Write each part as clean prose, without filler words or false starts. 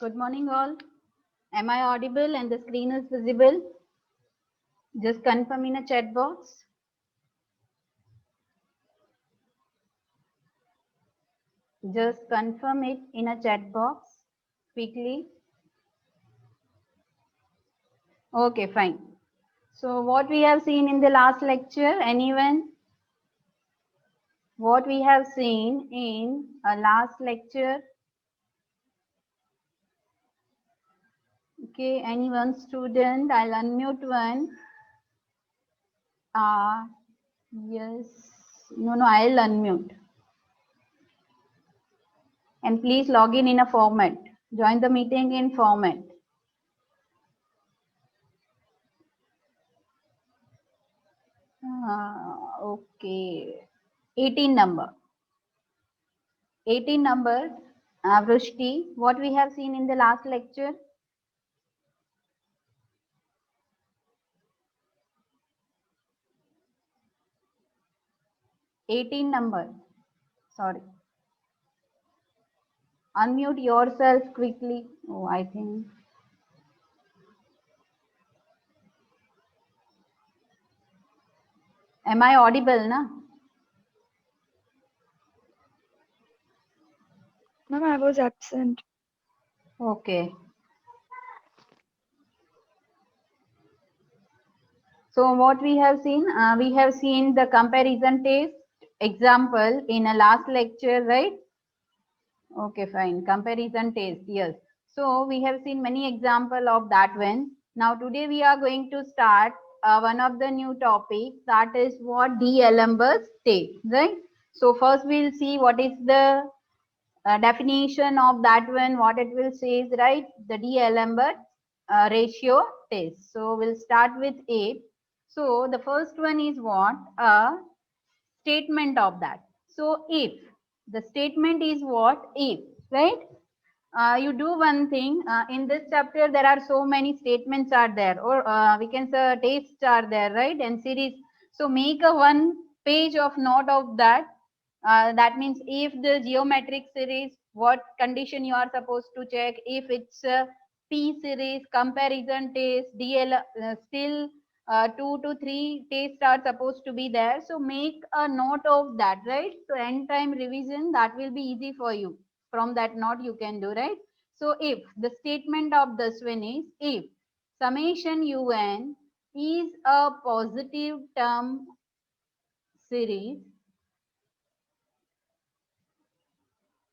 Good morning, all. Am I audible and the screen is visible? Just confirm in a chat box. Just confirm it in a chat box quickly. Okay, fine. So what we have seen in the last lecture, anyone? What we have seen in a last lecture? Okay, any one student? I'll unmute one. Yes. No, I'll unmute. And please log in a format. Join the meeting in format. Okay. 18 number. 18 number. Vrushti, what we have seen in the last lecture? 18 number. Sorry. Unmute yourself quickly. Oh, I think. Am I audible, na? Ma'am, I was absent. Okay. So what we have seen the comparison test example in a last lecture, right? Okay, fine. Comparison test, yes. So we have seen many example of that one. Now today we are going to start one of the new topics, that is what D'Alembert test, right? So first we'll see what is the definition of that one, what it will say is, right? The D'Alembert ratio test. So we'll start with A. So the first one is what? A statement of that. So if the statement is what? If, right? You do one thing in this chapter, there are so many statements are there, or we can say tests are there, right? And series. So make a one page of note of that. That means if the geometric series, what condition you are supposed to check. If it's a P series, comparison test, DL, still 2 to 3 tests are supposed to be there. So make a note of that, right? So end time revision, that will be easy for you. From that note you can do, right? So if the statement of this one is, if summation un is a positive term series,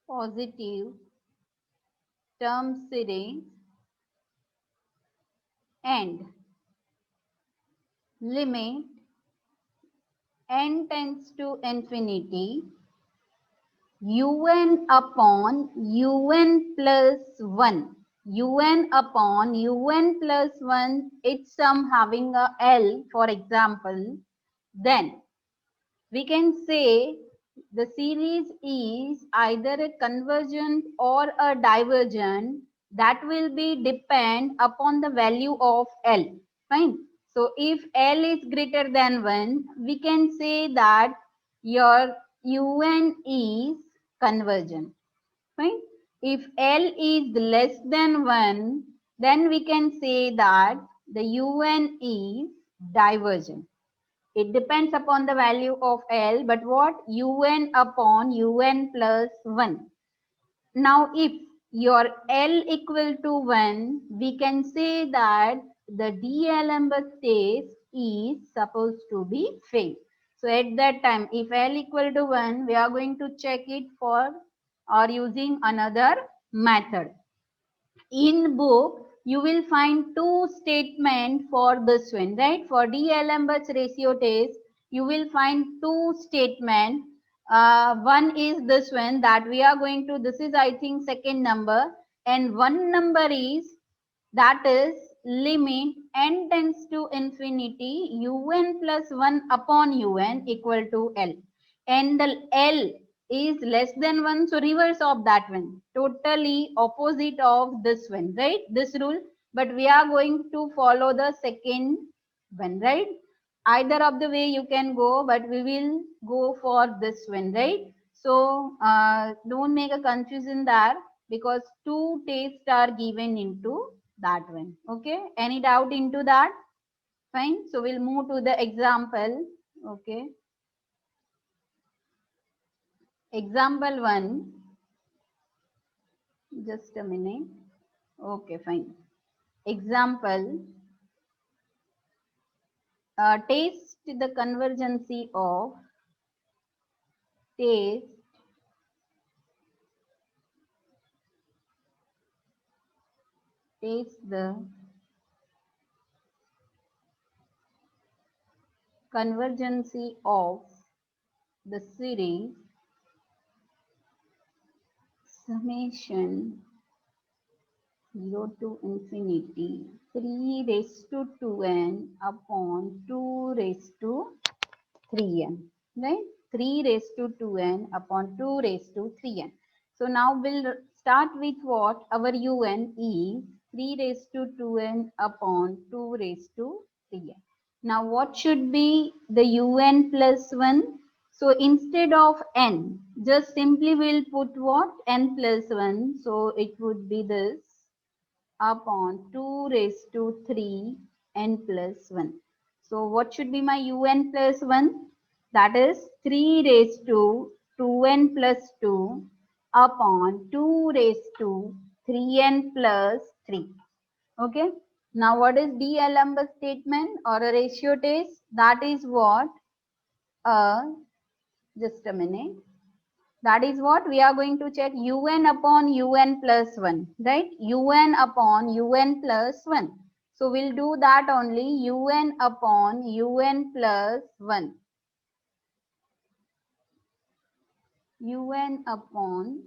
positive term series, and limit n tends to infinity, un upon un plus 1, un upon un plus 1, it's some having a L, for example, then we can say the series is either a convergent or a divergent. That will be depend upon the value of L. Fine. So if L is greater than 1, we can say that your UN is convergent. Fine. If L is less than 1, then we can say that the UN is divergent. It depends upon the value of L, but what? Un upon un plus 1. Now, if your L equal to 1, we can say that the D'Alembert test is supposed to be failed. So, at that time, if L equal to 1, we are going to check it for or using another method. In book, you will find two statements for this one, right? For D'Alembert's ratio test, you will find two statements. One is this one that we are going to, this is I think second number, and one number is, that is limit n tends to infinity un plus 1 upon un equal to L. And the L is less than 1, so reverse of that one, totally opposite of this one, right? This rule, but we are going to follow the second one, right? Either of the way you can go, but we will go for this one, right? So don't make a confusion there. because two tastes are given into that one. Okay, any doubt into that? Fine. So we'll move to the example. Okay. Example 1. Just a minute. Okay, fine. Example. Taste the convergency of taste the convergency of the series summation 0 to infinity 3 raised to 2n upon 2 raised to 3n, right? 3 raised to 2n upon 2 raised to 3n. So now we'll start with what our un is 3 raised to 2n upon 2 raised to 3n. Now what should be the un plus 1? So instead of n, just simply we'll put what? N plus 1. So it would be this upon 2 raised to 3 n plus 1. So what should be my un plus 1? That is 3 raised to 2n plus 2 upon 2 raised to 3n plus 3. Okay. Now what is D'Alembert statement or a ratio test? That is what? Just a minute. That is what we are going to check un upon un plus 1, right? Un upon un plus 1. So we'll do that only un upon un plus 1. Un upon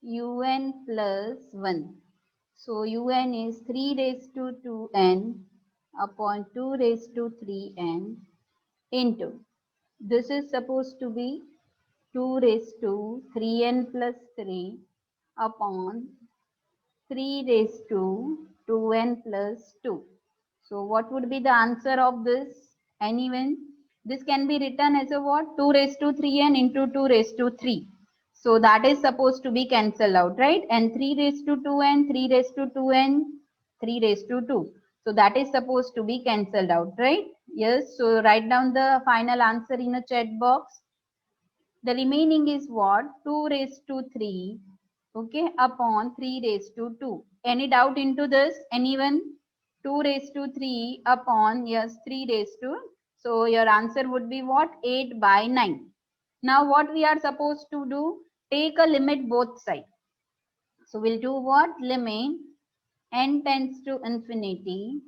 un plus 1. So un is 3 raised to 2n upon 2 raised to 3n into. This is supposed to be 2 raised to 3n plus 3 upon 3 raised to 2n plus 2. So what would be the answer of this? Anyone? This can be written as a what? 2 raised to 3n into 2 raised to 3. So that is supposed to be cancelled out, right? And 3 raised to 2n, 3 raised to 2n, 3 raised to 2. So that is supposed to be cancelled out, right? Yes. So write down the final answer in a chat box. The remaining is what? 2 raised to 3, okay, upon 3 raised to 2. Any doubt into this? Anyone? 2 raised to 3 upon, yes, 3 raised to. So your answer would be what? 8 by 9. Now what we are supposed to do? Take a limit both sides. So we'll do what? Limit n tends to infinity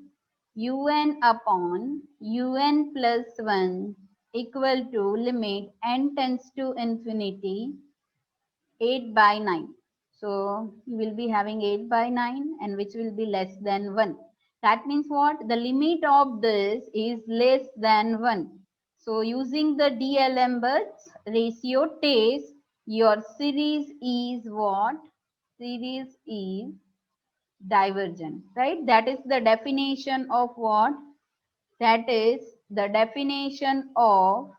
un upon un plus 1 equal to limit n tends to infinity 8 by 9. So you will be having 8 by 9 and which will be less than 1. That means what? The limit of this is less than 1. So using the D'Alembert's ratio test, your series is what? Series is divergent, right? That is the definition of what? That is the definition of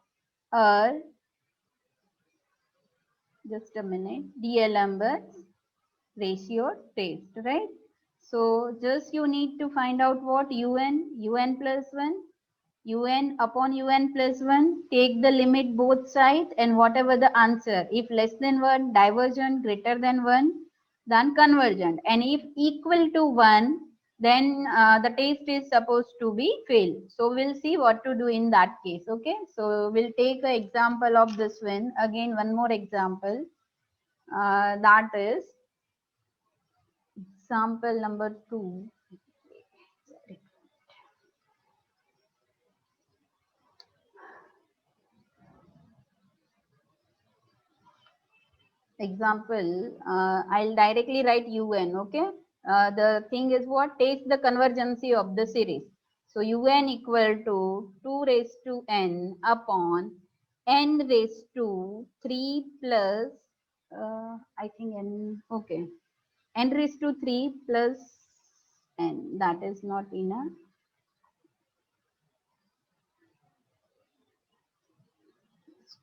a, just a minute, D'Alembert's ratio test, right? So just you need to find out what un plus 1, un upon un plus 1, take the limit both sides and whatever the answer, if less than 1, divergent, greater than 1, then convergent, and if equal to 1, then the test is supposed to be failed. So we'll see what to do in that case. Okay, so we'll take an example of this one. Again, one more example. That is example number 2. Example, I'll directly write un, okay? The thing is what? Take the convergency of the series. So un equal to 2 raised to n upon n raised to 3 plus, I think n, okay, n raised to 3 plus n. That is not enough.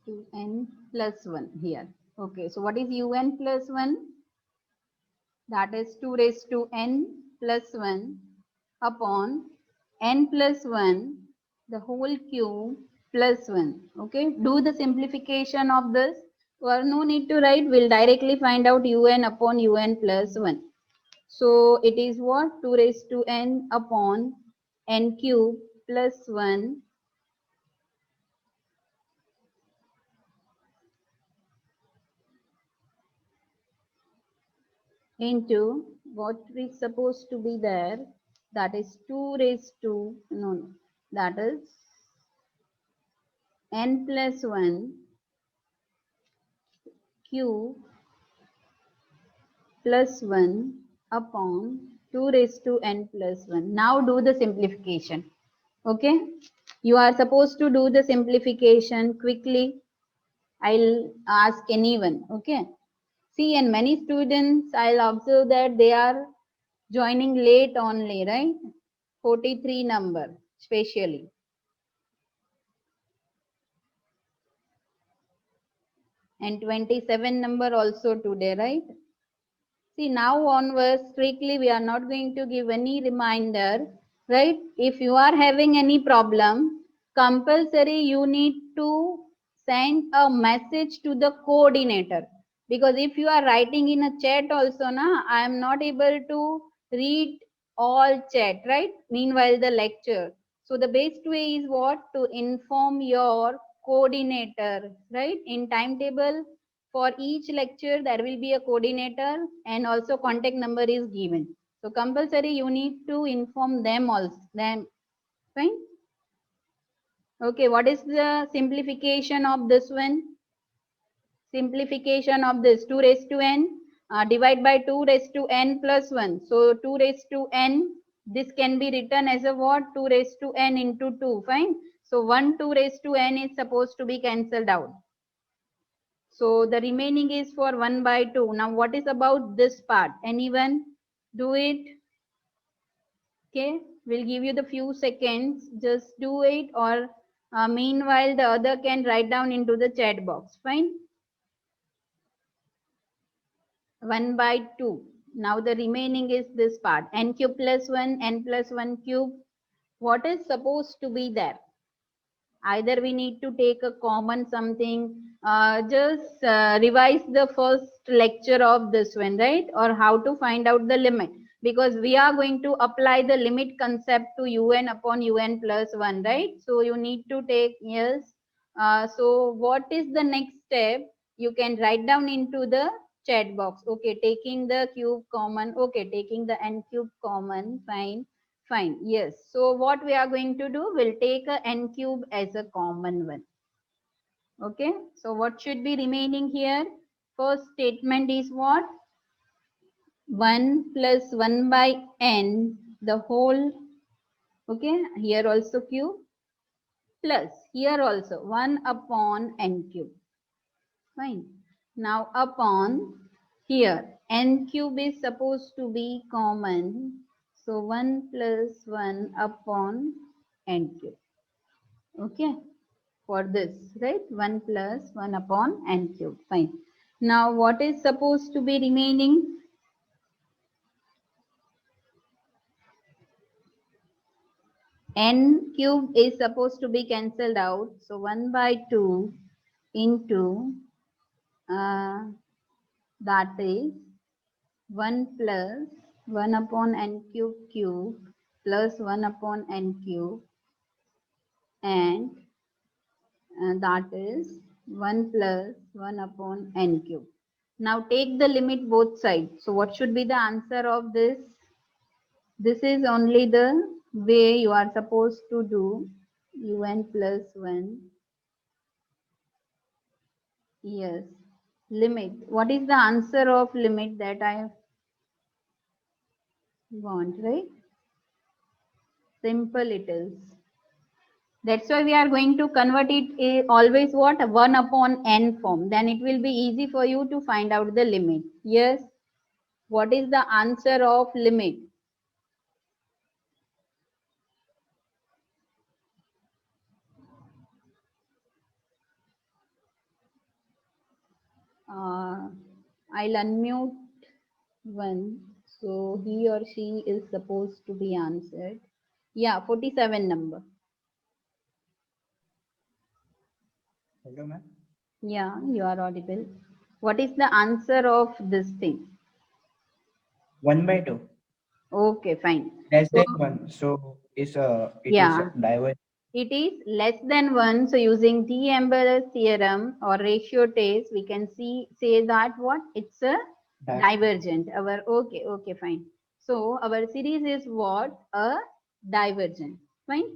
To n plus 1 here. Okay, so what is un plus 1? that is 2 raised to n plus 1 upon n plus 1 the whole cube plus 1. Okay, do the simplification of this, or no need to write, we'll directly find out un upon un plus 1. So it is what, 2 raised to n upon n cube plus 1 into what is supposed to be there, that is 2 raised to, no, that is n plus 1 cube plus 1 upon 2 raised to n plus 1. Now do the simplification. Okay, you are supposed to do the simplification quickly. I'll ask anyone. Okay, see, and many students I'll observe that they are joining late only, right? 43 number especially. And 27 number also today, right? See, now onwards, strictly we are not going to give any reminder, right? If you are having any problem, compulsory you need to send a message to the coordinator. Because if you are writing in a chat also, na, I am not able to read all chat, right? Meanwhile, the lecture. So the best way is what? To inform your coordinator, right? In timetable, for each lecture there will be a coordinator and also contact number is given. So compulsory you need to inform them also. Then fine. Okay, what is the simplification of this one? Simplification of this 2 raised to n, divide by 2 raised to n plus 1. So 2 raised to n, this can be written as a what? 2 raised to n into 2. Fine. So 1 2 raised to n is supposed to be cancelled out. So the remaining is for 1 by 2. Now what is about this part? Anyone do it? Okay, we'll give you the few seconds. Just do it, or meanwhile the other can write down into the chat box. Fine. 1 by 2. Now the remaining is this part. N cube plus 1, n plus 1 cube. What is supposed to be there? Either we need to take a common something, just revise the first lecture of this one, right? Or how to find out the limit, because we are going to apply the limit concept to un upon un plus 1, right? So you need to take, yes. So what is the next step? You can write down into the chat box. Okay, taking the cube common. Okay, taking the n cube common. Fine. Fine, yes. So what we are going to do, we'll take a n cube as a common one. Okay, so what should be remaining here? First statement is what? 1 plus 1 by n, the whole, okay, here also cube, plus here also 1 upon n cube. Fine. Now upon here, n cube is supposed to be common. So 1 plus 1 upon n cube. Okay, for this, right? 1 plus 1 upon n cube. Fine. Now what is supposed to be remaining? N cube is supposed to be cancelled out. So 1 by 2 into that is 1 plus 1 upon n cube cube plus 1 upon n cube, and that is 1 plus 1 upon n cube. Now take the limit both sides. So what should be the answer of this? This is only the way you are supposed to do. Un plus 1. Yes. Limit. What is the answer of limit that I want, right? Simple it is. That's why we are going to convert it always what? 1 upon n form. Then it will be easy for you to find out the limit. Yes. What is the answer of limit? I'll unmute 1. So he or she is supposed to be answered. Yeah, 47 number. Hello, ma'am. Yeah, you are audible. What is the answer of this thing? 1/2. Okay, fine. Less So, than 1. So it is yeah, divergent. it is less than 1. So using D'Amber's theorem or ratio test, we can say that what? It's a divergent. Okay, fine. So our series is what? A divergent. Fine.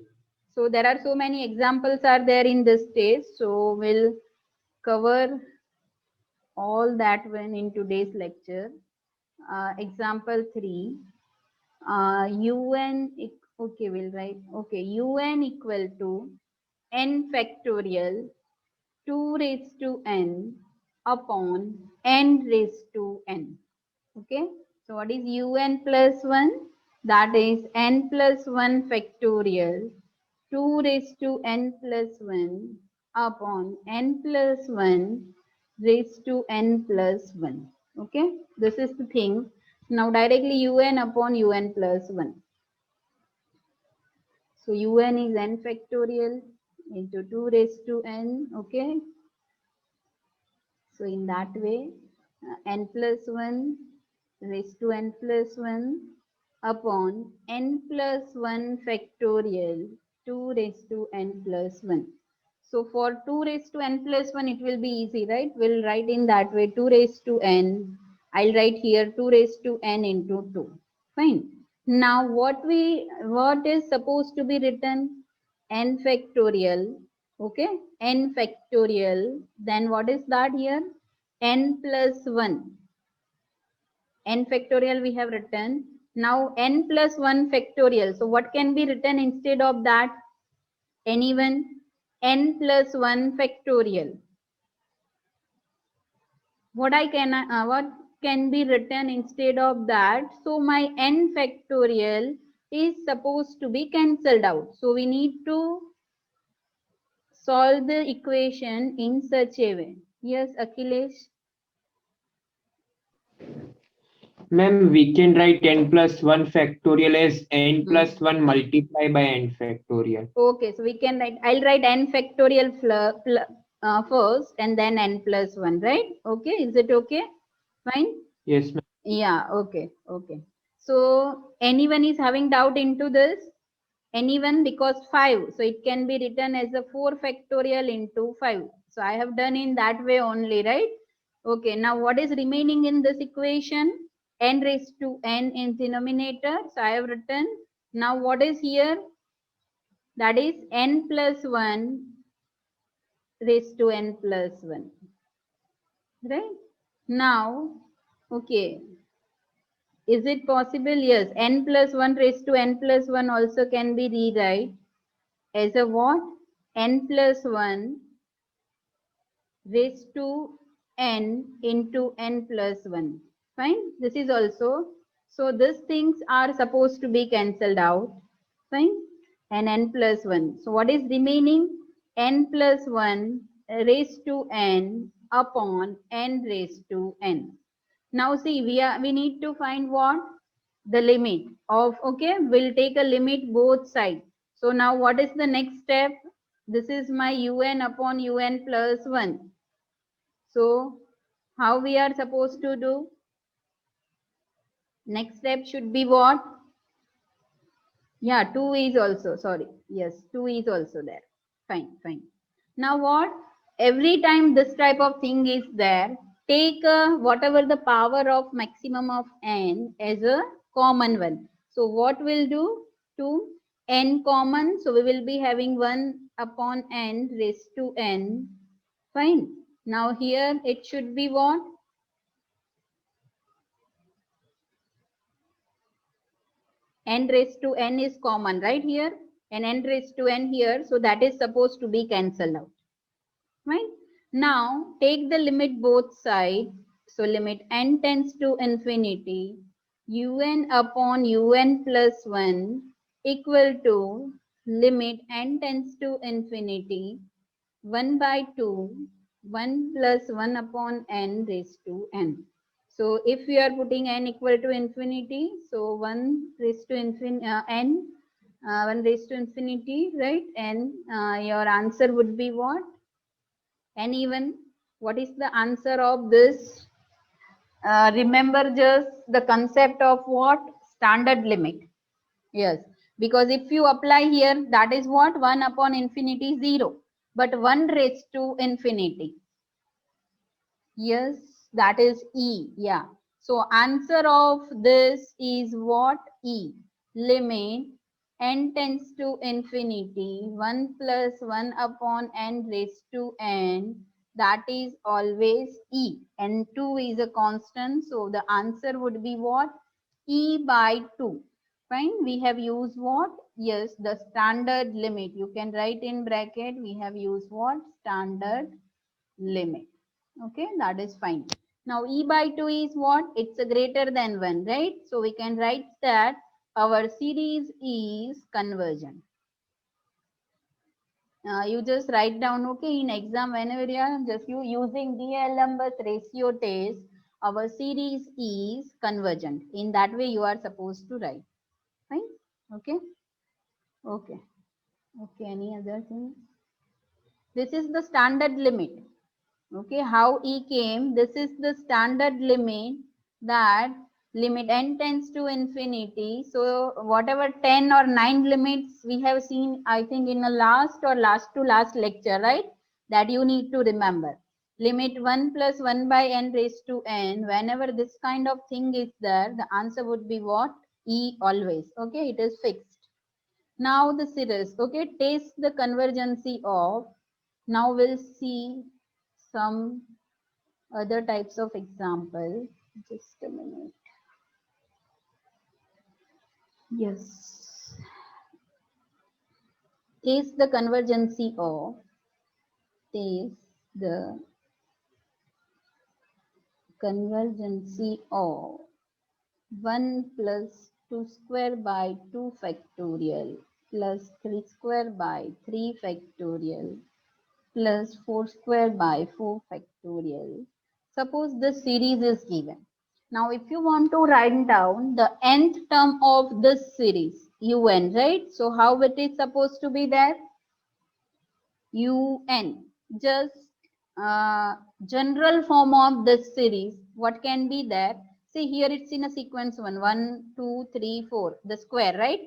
So there are so many examples are there in this test. So we'll cover all that one in today's lecture. Example 3. UN, okay, we'll write, okay, UN equal to n factorial 2 raised to n upon n raised to n. Okay, so what is un plus 1? That is n plus 1 factorial 2 raised to n plus 1 upon n plus 1 raised to n plus 1. Okay, this is the thing. Now directly un upon un plus 1. So un is n factorial into 2 raised to n. Okay, so in that way, n plus 1 raised to n plus 1 upon n plus 1 factorial 2 raised to n plus 1. So for 2 raised to n plus 1, it will be easy, right? We'll write in that way 2 raised to n. I'll write here 2 raised to n into 2. Fine. Now what is supposed to be written? N factorial. Okay. N factorial. Then what is that here? N plus 1. N factorial we have written. Now n plus 1 factorial. So what can be written instead of that? Anyone? N plus 1 factorial. What can be written instead of that? So my n factorial is supposed to be cancelled out. So we need to solve the equation in such a way. Yes, Akhilesh. Ma'am, we can write n plus 1 factorial as n Hmm. plus 1 multiplied by n factorial. Okay, so we can write, I'll write n factorial first and then n plus 1, right? Okay, is it okay? Fine? Yes, ma'am. Yeah, okay. So anyone is having doubt into this? Anyone? Because 5, so it can be written as a 4 factorial into 5. So I have done in that way only, right? Okay, now what is remaining in this equation? N raised to n in denominator. So I have written, now what is here? That is n plus 1 raised to n plus 1. Right? Now, okay. Is it possible? Yes. N plus 1 raised to n plus 1 also can be rewrite as a what? N plus 1 raised to n into n plus 1. Fine. This is also. So these things are supposed to be cancelled out. Fine. And n plus 1. So what is remaining? N plus 1 raised to n upon n raised to n. Now see, we need to find what? The limit of, okay, we'll take a limit both sides. So now what is the next step? This is my un upon un plus 1. So how we are supposed to do? Next step should be what? Yeah, 2 is also, sorry. Yes, 2 is also there. Fine. Now what? Every time this type of thing is there, take whatever the power of maximum of n as a common one. So what we'll do? 2 n common. So we will be having 1 upon n raised to n. Fine. Now here it should be what? N raised to n is common, right here? And n raised to n here. So that is supposed to be cancelled out. Right? Now take the limit both sides. So limit n tends to infinity, un upon un plus 1 equal to limit n tends to infinity 1 by 2, 1 plus 1 upon n raised to n. So if we are putting n equal to infinity, so 1 raised to n, 1 raised to infinity, right? And your answer would be what? N even. What is the answer of this? Remember just the concept of what? Standard limit. Yes, because if you apply here, that is what? 1 upon infinity 0, but 1 raised to infinity. Yes, that is E. Yeah. So answer of this is what? E. Limit n tends to infinity 1 plus 1 upon n raised to n. That is always E. And 2 is a constant. So the answer would be what? E by 2. Fine. We have used what? Yes, the standard limit. You can write in bracket. We have used what? Standard limit. Okay, that is fine. Now E by 2 is what? It's a greater than 1, right? So we can write that our series is convergent. You just write down, okay, in exam whenever you are just using D'Alembert ratio test, our series is convergent. In that way you are supposed to write. Fine? Okay? Okay. Okay, any other thing? This is the standard limit. Okay, how E came? This is the standard limit, that limit n tends to infinity. So whatever 10 or 9 limits we have seen, I think in the last or last to last lecture, right? That you need to remember. Limit 1 plus 1 by n raised to n. Whenever this kind of thing is there, the answer would be what? E always. Okay, it is fixed. Now the series. Okay, taste the convergency of. Now we'll see some other types of example. Just a minute. Yes. Is the convergency of, is the convergency of 1 plus 2 square by 2 factorial plus 3 square by 3 factorial plus 4 square by 4 factorial. Suppose this series is given. Now, if you want to write down the nth term of this series, un, right? So, how it is supposed to be there? Un. Just general form of this series, what can be there? See, here it's in a sequence 1, 2, 3, 4, the square, right?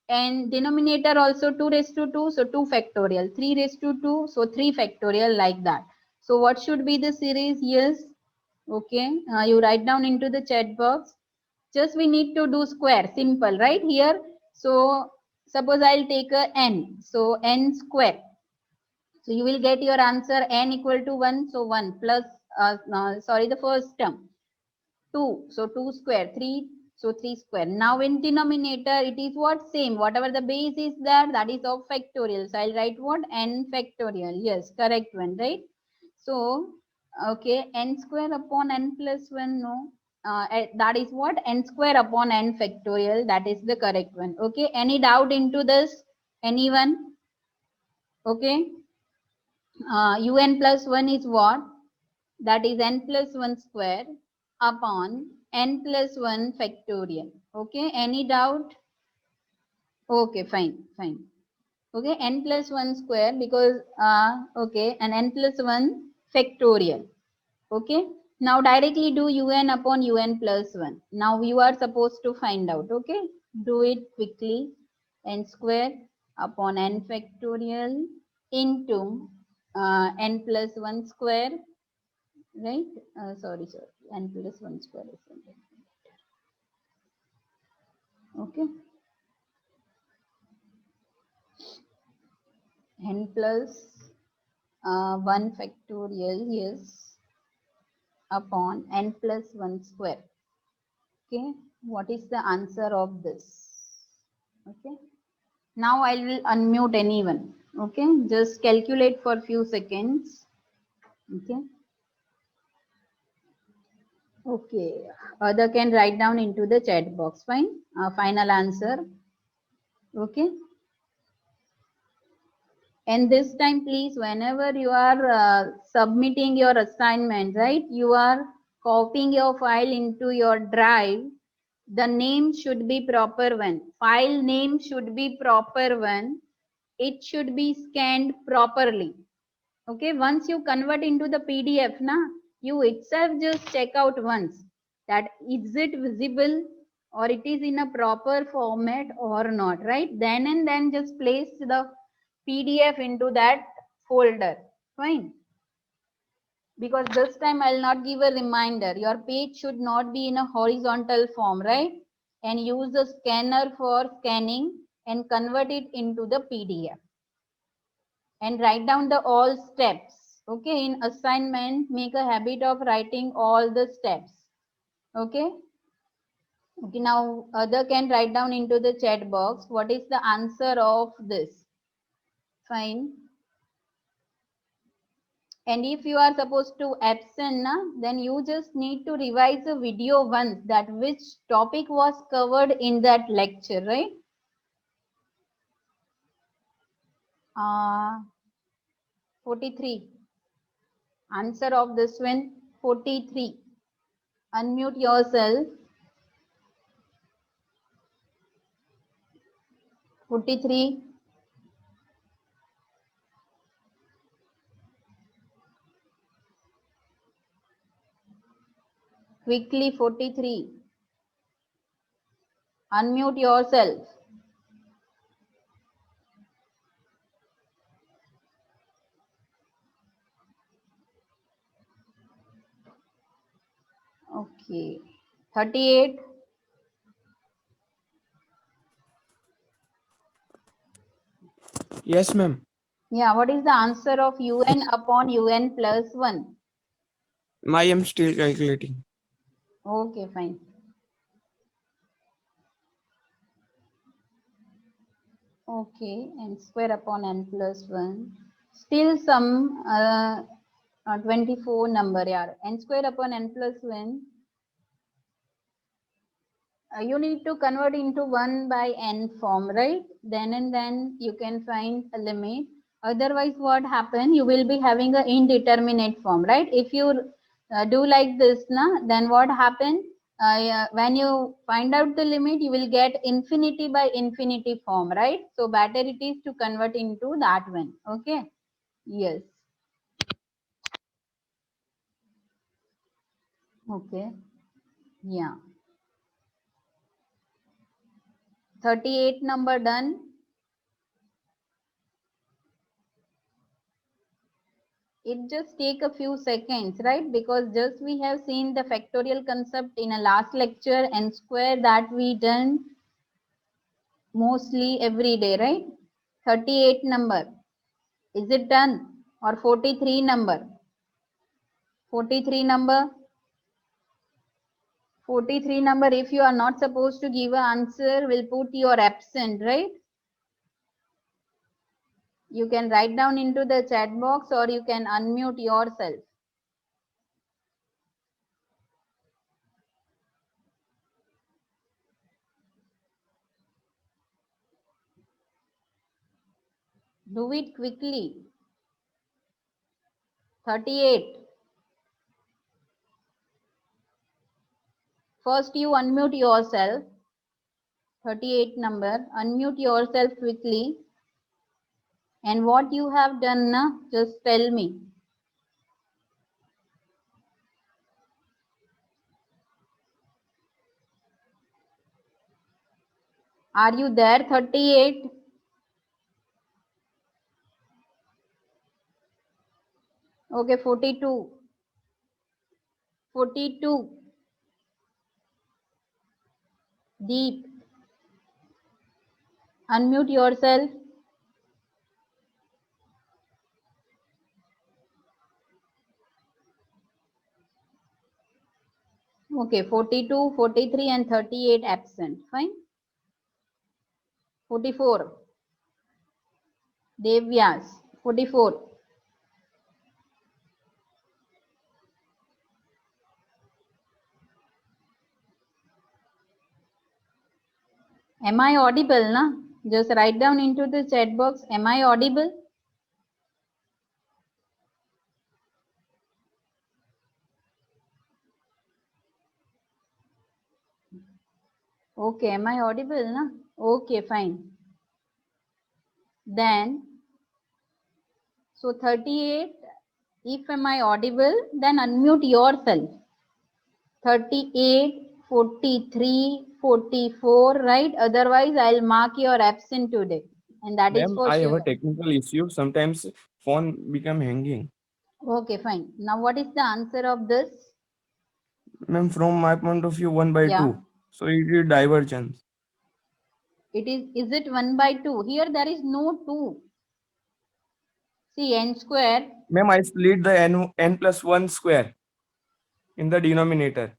And denominator also 2 raised to 2, so 2 factorial, 3 raised to 2, so 3 factorial, like that. So what should be the series? Yes. Okay, you write down into the chat box. Just we need to do square, simple, right? Here, so suppose I'll take a n, so n square. So you will get your answer n equal to 1, so 1 plus, sorry, the first term, 2, so 2 square, 3, so 3 square. Now in denominator, it is what? Same, whatever the base is there, that is of factorial. So I'll write what? N factorial. Yes, correct one, right? So, okay, n square upon n plus 1, no. That is what? N square upon n factorial, that is the correct one. Okay, any doubt into this? Anyone? Okay. Un plus 1 is what? That is n plus 1 square upon n plus 1 factorial. Okay, any doubt? Okay, fine, fine. Okay, n plus 1 square, because, okay, and n plus 1 factorial. Okay, now directly do un upon un plus 1. Now you are supposed to find out. Okay, do it quickly. N square upon n factorial into n plus 1 square, right? Sorry, n plus 1 square is something. Okay, n plus 1 factorial, yes, upon n plus 1 square. Okay, what is the answer of this? Okay, now I will unmute anyone. Okay, just calculate for few seconds. Okay. Okay, other can write down into the chat box. Fine. Final answer. Okay. And this time, please, whenever you are submitting your assignment, right, you are copying your file into your drive, the name should be proper one. File name should be proper one. It should be scanned properly. Okay, once you convert into the PDF, you itself just check out once that is it visible or it is in a proper format or not, right? Then and then just place the PDF into that folder. Fine. Because this time I'll not give a reminder. Your page should not be in a horizontal form, right? And use the scanner for scanning and convert it into the PDF. And write down the all steps. Okay, in assignment, make a habit of writing all the steps. Okay. Okay, now other can write down into the chat box what is the answer of this. Fine. And if you are supposed to absent, then you just need to revise the video once that which topic was covered in that lecture, right? 43. Answer of this one, 43. Unmute yourself. 43. Quickly, 43. Unmute yourself. Okay. 38. Yes, ma'am. Yeah, what is the answer of UN upon UN plus 1? I am still calculating. Okay, fine. Okay, n square upon n plus 1. Still some 24 number, yeah. N square upon n plus 1. You need to convert into 1 by n form, right? Then and then you can find a limit. Otherwise, what happen? You will be having an indeterminate form, right? If you do like this, then what happen? When you find out the limit, you will get infinity by infinity form, right? So better it is to convert into that one. Okay. Yes. Okay. Yeah. 38 number done. It just take a few seconds, right? Because just we have seen the factorial concept in a last lecture and square that we done mostly every day, right? 38 number. Is it done? Or 43 number? 43 number? 43 number, if you are not supposed to give an answer, will put your absent, right? You can write down into the chat box or you can unmute yourself. Do it quickly. 38. First you unmute yourself. 38 number. Unmute yourself quickly. And what you have done, just tell me. Are you there? 38. Okay, 42. 42. Deep. Unmute yourself. Okay, 42, 43 and 38 absent. Fine. 44. Devyas. 44. Am I audible, na? Just write down into the chat box. Am I audible? Okay, am I audible? Na? Okay, fine. Then, so 38, if am I audible, then unmute yourself. 38, 43, 44, right? Otherwise, I'll mark your absent today. And that is Ma'am, for I have sure. a technical issue. Sometimes phone become hanging. Okay, fine. Now, what is the answer of this? Ma'am, from my point of view, 1 by Yeah. 2. So it is divergence. Is it 1 by 2? Here there is no 2. See, n square. Ma'am, I split the n plus 1 square in the denominator.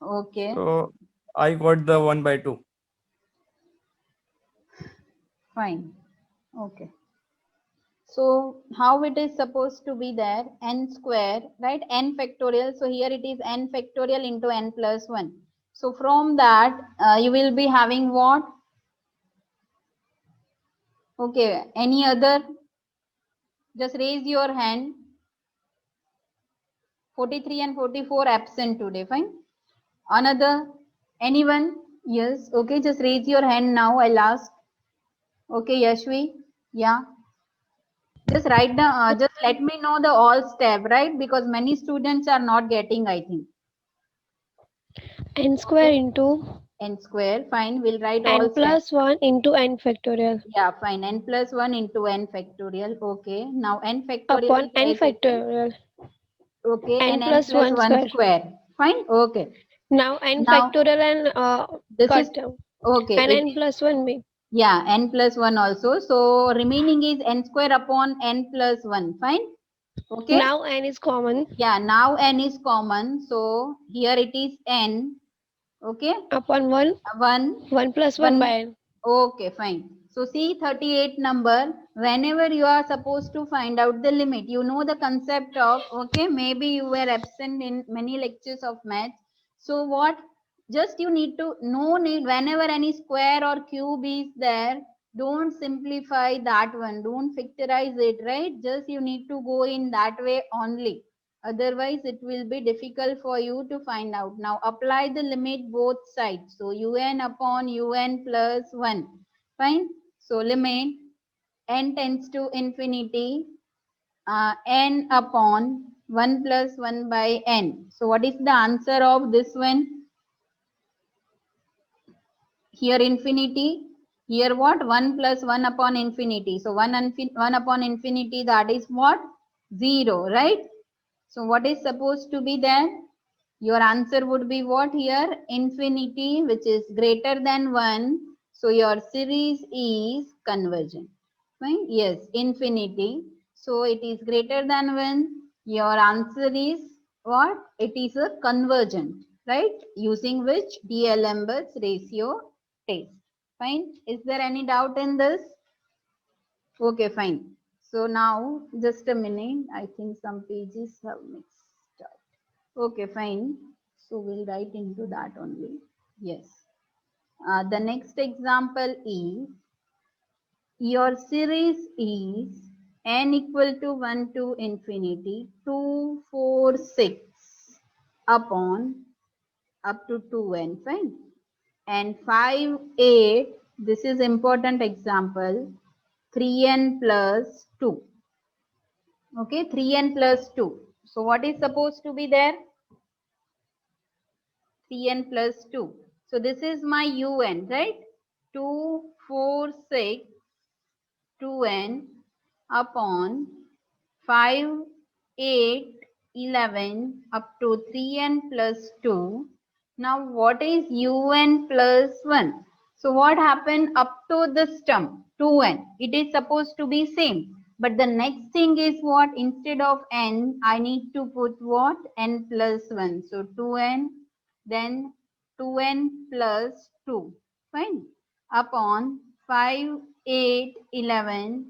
Okay. So I got the 1 by 2. Fine. Okay. So how it is supposed to be there? N square, right? N factorial. So here it is n factorial into n plus 1. So from that, you will be having what? Okay. Any other? Just raise your hand. 43 and 44 absent today. Fine. Another? Anyone? Yes. Okay. Just raise your hand now. I'll ask. Okay, Yashvi. Yeah. Just write down, just let me know the all step, right? Because many students are not getting, I think. N square Okay. into N square, fine. We'll write all n steps. plus 1 into n factorial Yeah, fine. N plus 1 into n factorial. Okay. Now n factorial upon is n as it is. factorial Okay. n And n plus plus 1 1 square. square. Fine. Okay. Now n Now factorial and this cut is okay. and It n is, plus 1 me. yeah, n plus 1 also. So remaining is n square upon n plus 1. Fine. Okay. Now n is common Yeah, now n is common. So here it is n. Okay. upon 1 1 plus 1 by n. Okay, fine. So see 38 number, whenever you are supposed to find out the limit, you know the concept of, okay, maybe you were absent in many lectures of math. So what, just you need to, no need, whenever any square or cube is there, don't simplify that one, don't factorize it, right? Just you need to go in that way only. Otherwise, it will be difficult for you to find out. Now, apply the limit both sides. So, un upon un plus 1. Fine. So, limit n tends to infinity, n upon 1 plus 1 by n. So, what is the answer of this one? Here infinity. Here what? 1 plus 1 upon infinity. So, 1 upon infinity, that is what? 0, right? So what is supposed to be there? Your answer would be what here? Infinity, which is greater than 1. So your series is convergent. Right? Yes, infinity. So it is greater than 1. Your answer is what? It is a convergent, right? Using which D'Alembert's ratio test. Fine. Is there any doubt in this? Okay, fine. So now, just a minute. I think some pages have mixed up. Okay, fine. So we'll write into that only. Yes. The next example is, your series is n equal to 1 to infinity 2, 4, 6 upon up to 2n, fine. And 5, 8, this is important example, 3n plus 2. Okay, 3n plus 2. So what is supposed to be there? 3n plus 2. So this is my un, right? 2, 4, 6, 2n upon 5, 8, 11 up to 3n plus 2. Now what is un plus 1? So what happened up to this term? 2n. It is supposed to be same. But the next thing is what? Instead of n, I need to put what? N plus 1. So 2n, then 2n plus 2. Fine. Upon 5, 8, 11,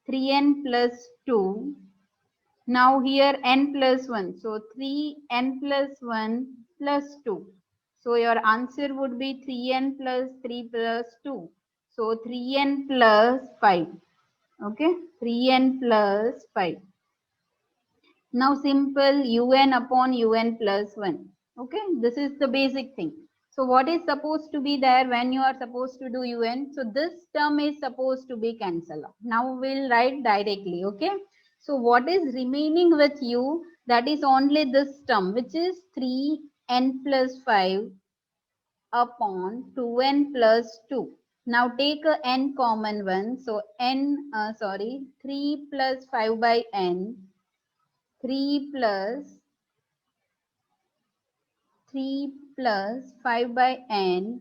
3n plus 2. Now here n plus 1. So 3n plus 1 plus 2. So your answer would be 3n plus 3 plus 2. So 3n plus 5. Okay. 3n plus 5. Now simple un upon un plus 1. Okay. This is the basic thing. So what is supposed to be there when you are supposed to do UN? So this term is supposed to be cancelled out. Now we'll write directly, okay? So what is remaining with you? That is only this term, which is 3n plus 5 upon 2n plus 2. Now take a n common one. So 3 plus 5 by n, 3 plus 5 by n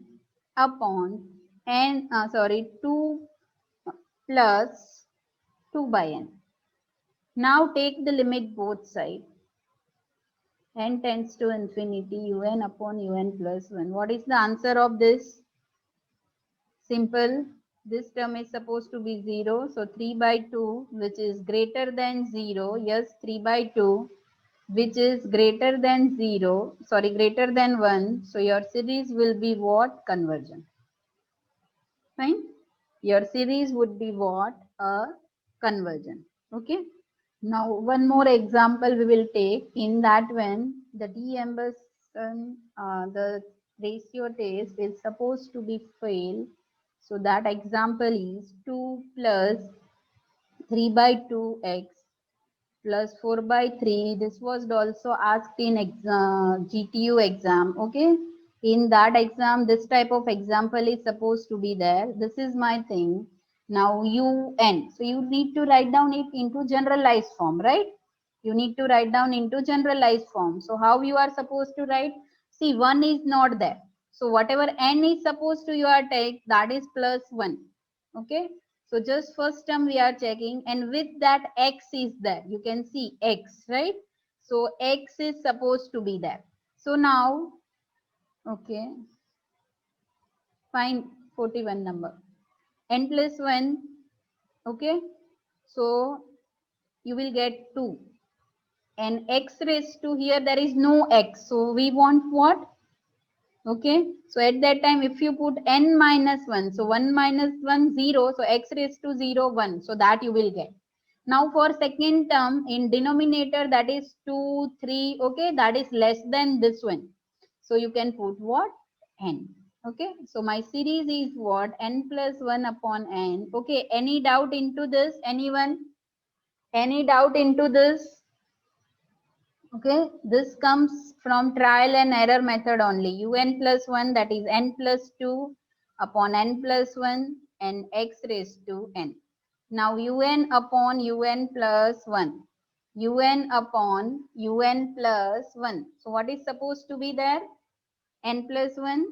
upon 2 plus 2 by n. Now take the limit both sides. N tends to infinity, un upon un plus 1. What is the answer of this? Simple. This term is supposed to be 0. So 3 by 2, which is greater than 0. Yes, 3 by 2, which is greater than 0. Sorry, greater than 1. So your series will be what? Convergent. Fine. Your series would be what? A convergent. Okay. Now one more example we will take. In that when the D'Ambasson, the ratio test is supposed to be failed. So that example is 2 plus 3 by 2x plus 4 by 3. This was also asked in GTU exam. Okay. In that exam, this type of example is supposed to be there. This is my thing. Now UN. So you need to write down it into generalized form, right? You need to write down into generalized form. So how you are supposed to write? See, 1 is not there. So whatever n is supposed to you are take, that is plus 1. Okay. So just first term we are checking, and with that x is there. You can see x, right? So x is supposed to be there. So now, okay, find 41 number. N plus 1, okay. So you will get 2. And x raised to here, there is no x. So we want what? Okay. So at that time, if you put n minus 1, so 1 minus 1, 0. So x raised to 0, 1. So that you will get. Now for second term in denominator, that is 2, 3. Okay. That is less than this one. So you can put what? N. Okay. So my series is what? N plus 1 upon n. Okay. Any doubt into this? Anyone? Any doubt into this? Okay, this comes from trial and error method only. Un plus 1, that is n plus 2 upon n plus 1 and x raised to n. Now un upon un plus 1. Un upon un plus 1. So what is supposed to be there? N plus 1,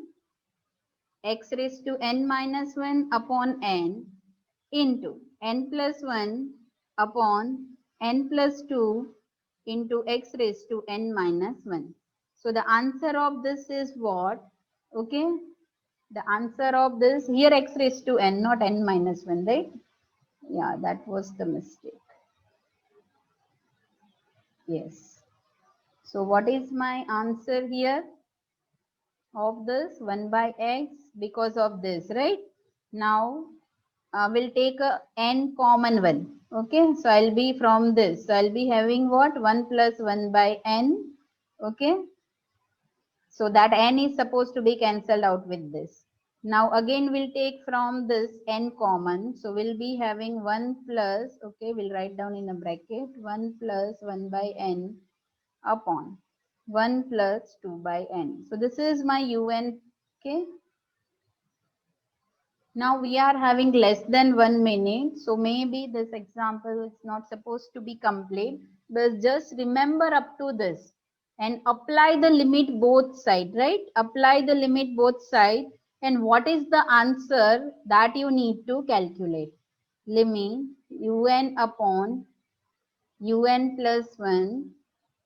x raised to n minus 1 upon n into n plus 1 upon n plus 2 into x raised to n minus 1. So the answer of this is what? Okay. The answer of this, here x raised to n, not n minus 1, right? Yeah, that was the mistake. Yes. So what is my answer here of this? 1 by x, because of this, right? Now we'll take a n common one. Okay, so I'll be from this. So I'll be having what? 1 plus 1 by n. Okay. So that n is supposed to be cancelled out with this. Now again we'll take from this n common. So we'll be having 1 plus, okay, we'll write down in a bracket, 1 plus 1 by n upon 1 plus 2 by n. So this is my un. Okay. Now we are having less than 1 minute. So maybe this example is not supposed to be complete. But just remember up to this and apply the limit both side, right? Apply the limit both side. And what is the answer that you need to calculate? Limit un upon un plus 1.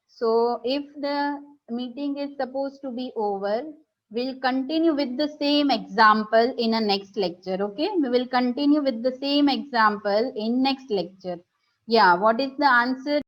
So if the meeting is supposed to be over, we'll continue with the same example in a next lecture. Okay, we will continue with the same example in next lecture. Yeah, what is the answer?